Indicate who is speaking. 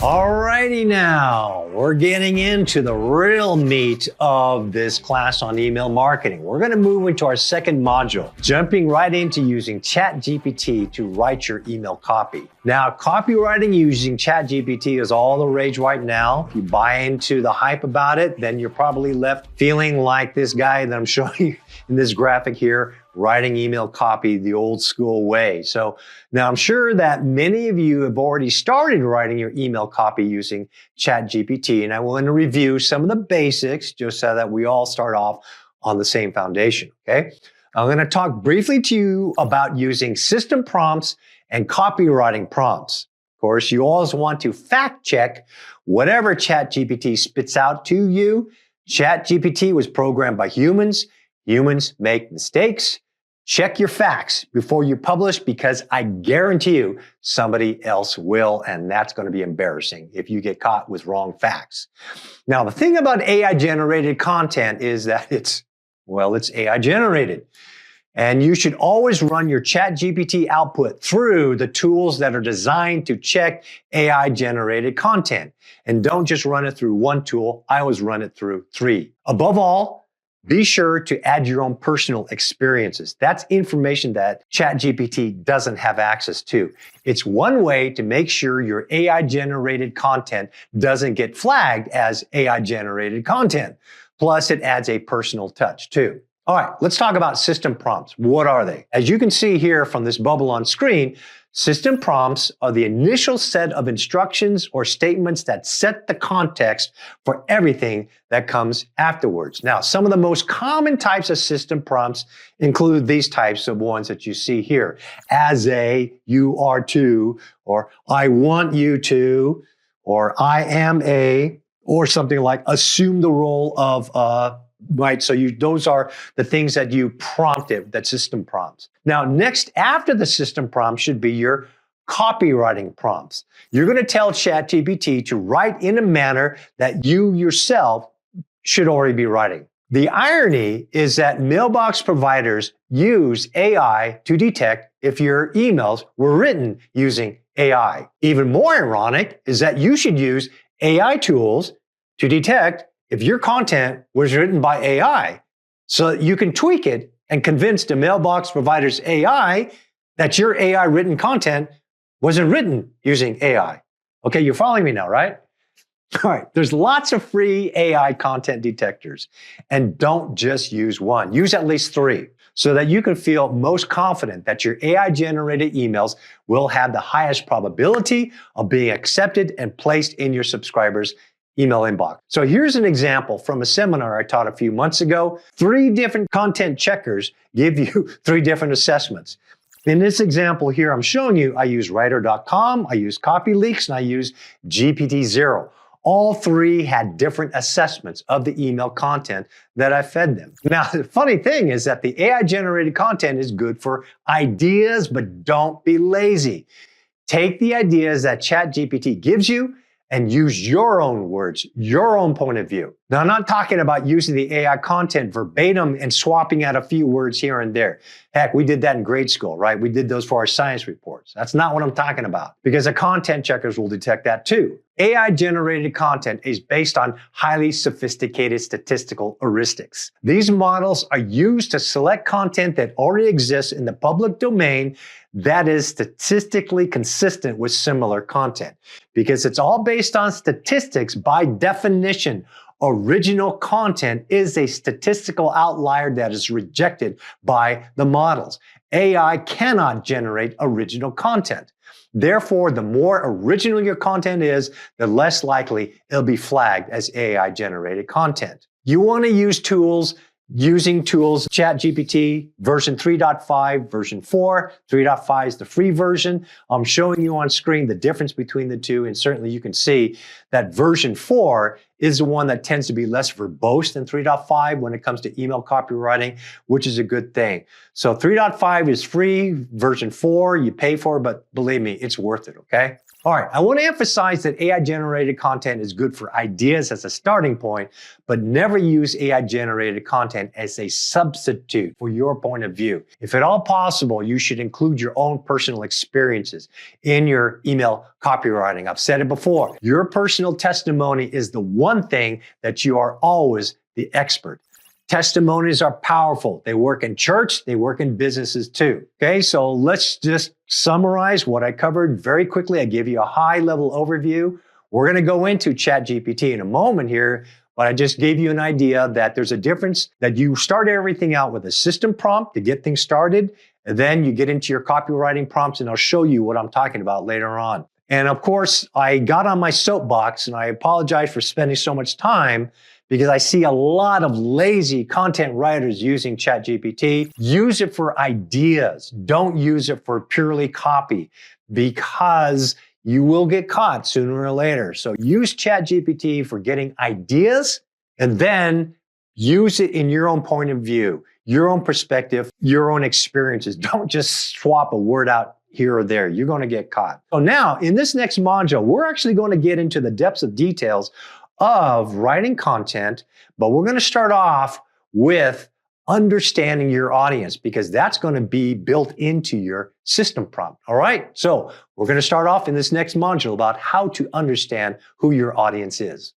Speaker 1: Alrighty now, we're getting into the real meat of this class on email marketing. We're going to move into our second module, jumping right into using ChatGPT to write your email copy. Now, copywriting using ChatGPT is all the rage right now. If you buy into the hype about it, then you're probably left feeling like this guy that I'm showing you in this graphic here, writing email copy the old school way. So now I'm sure that many of you have already started writing your email copy using ChatGPT, and I want to review some of the basics just so that we all start off on the same foundation, okay? I'm going to talk briefly to you about using system prompts and copywriting prompts. Of course, you always want to fact check whatever ChatGPT spits out to you. ChatGPT was programmed by humans. Humans make mistakes. Check your facts before you publish, because I guarantee you somebody else will, and that's going to be embarrassing if you get caught with wrong facts. Now, the thing about AI-generated content is that it's AI generated. And you should always run your ChatGPT output through the tools that are designed to check AI-generated content. And don't just run it through one tool. I always run it through 3. Above all, be sure to add your own personal experiences. That's information that ChatGPT doesn't have access to. It's one way to make sure your AI-generated content doesn't get flagged as AI-generated content. Plus, it adds a personal touch too. All right, let's talk about system prompts. What are they? As you can see here from this bubble on screen, system prompts are the initial set of instructions or statements that set the context for everything that comes afterwards. Now, some of the most common types of system prompts include these types of ones that you see here. As a, you are to, or I want you to, or I am a, or something like assume the role of a. Right, so those are the things that you prompted, that system prompts. Now, next after the system prompt should be your copywriting prompts. You're going to tell ChatGPT to write in a manner that you yourself should already be writing. The irony is that mailbox providers use AI to detect if your emails were written using AI. Even more ironic is that you should use AI tools to detect if your content was written by AI, so that you can tweak it and convince the mailbox provider's AI that your AI written content wasn't written using AI. Okay, you're following me now, right? All right, there's lots of free AI content detectors, and don't just use one. Use at least 3 so that you can feel most confident that your AI-generated emails will have the highest probability of being accepted and placed in your subscribers' email inbox. So here's an example from a seminar I taught a few months ago. 3 different content checkers give you 3 different assessments. In this example here I'm showing you, I use Writer.com, I use CopyLeaks, and I use GPT-0. All 3 had different assessments of the email content that I fed them. Now, the funny thing is that the AI-generated content is good for ideas, but don't be lazy. Take the ideas that ChatGPT gives you and use your own words, your own point of view. Now, I'm not talking about using the AI content verbatim and swapping out a few words here and there. Heck, we did that in grade school, right? We did those for our science reports. That's not what I'm talking about, because the content checkers will detect that too. AI-generated content is based on highly sophisticated statistical heuristics. These models are used to select content that already exists in the public domain that is statistically consistent with similar content. Because it's all based on statistics, by definition, original content is a statistical outlier that is rejected by the models. AI cannot generate original content. Therefore, the more original your content is, the less likely it'll be flagged as AI-generated content. You want to use tools. Using tools, ChatGPT, version 3.5, version 4. 3.5 is the free version. I'm showing you on screen the difference between the two, and certainly you can see that version 4 is the one that tends to be less verbose than 3.5 when it comes to email copywriting, which is a good thing. So 3.5 is free, version 4 you pay for, but believe me, it's worth it, okay? All right, I want to emphasize that AI-generated content is good for ideas as a starting point, but never use AI-generated content as a substitute for your point of view. If at all possible, you should include your own personal experiences in your email copywriting. I've said it before, your personal testimony is the one thing that you are always the expert. Testimonies are powerful. They work in church, they work in businesses too. Okay, so let's just summarize what I covered very quickly. I gave you a high-level overview. We're going to go into ChatGPT in a moment here, but I just gave you an idea that there's a difference that you start everything out with a system prompt to get things started, and then you get into your copywriting prompts, and I'll show you what I'm talking about later on. And of course, I got on my soapbox, and I apologize for spending so much time because I see a lot of lazy content writers using ChatGPT. Use it for ideas. Don't use it for purely copy because you will get caught sooner or later. So use ChatGPT for getting ideas and then use it in your own point of view, your own perspective, your own experiences. Don't just swap a word out here or there. You're going to get caught. So now in this next module, we're actually going to get into the depths of details of writing content, but we're going to start off with understanding your audience because that's going to be built into your system prompt. All right. So we're going to start off in this next module about how to understand who your audience is.